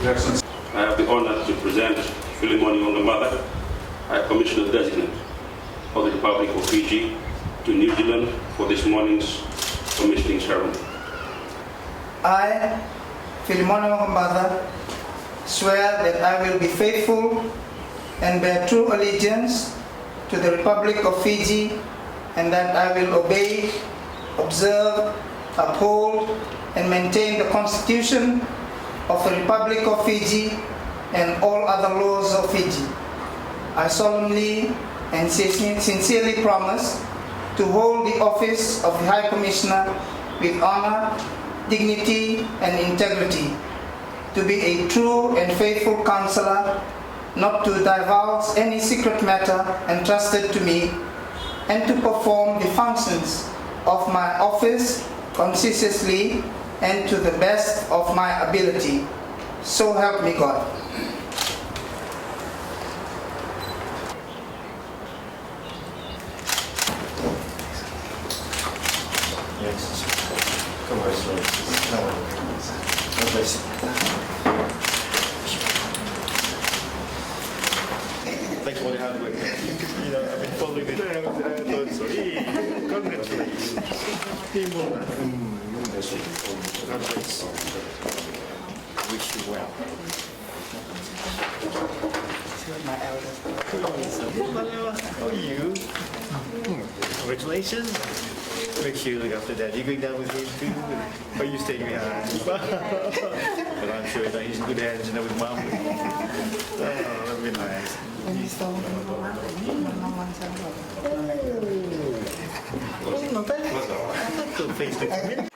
Excellency, I have the honor to present Filimone Waqabaca, High Commissioner Designate of the Republic of Fiji, to New Zealand for this morning's commissioning ceremony. I, Filimone Waqabaca, swear that I will be faithful and bear true allegiance to the Republic of Fiji, and that I will obey, observe, uphold, and maintain the Constitution of the Republic of Fiji and all other laws of Fiji. I solemnly and sincerely promise to hold the office of the High Commissioner with honor, dignity, and integrity, to be a true and faithful counselor, not to divulge any secret matter entrusted to me, and to perform the functions of my office conscientiously and to the best of my ability. So help me God. Yes. Congratulations. God bless you. Thanks for the hard work. You know, I've been following it. Congratulations. Wish you well. My elder. Oh, you? Congratulations. Make sure you look after that. You going down with him too? Or you staying behind? But I'm sure that he's in good hands with mom. Oh, that'd be nice. Oh, not bad. I thought the face looked familiar.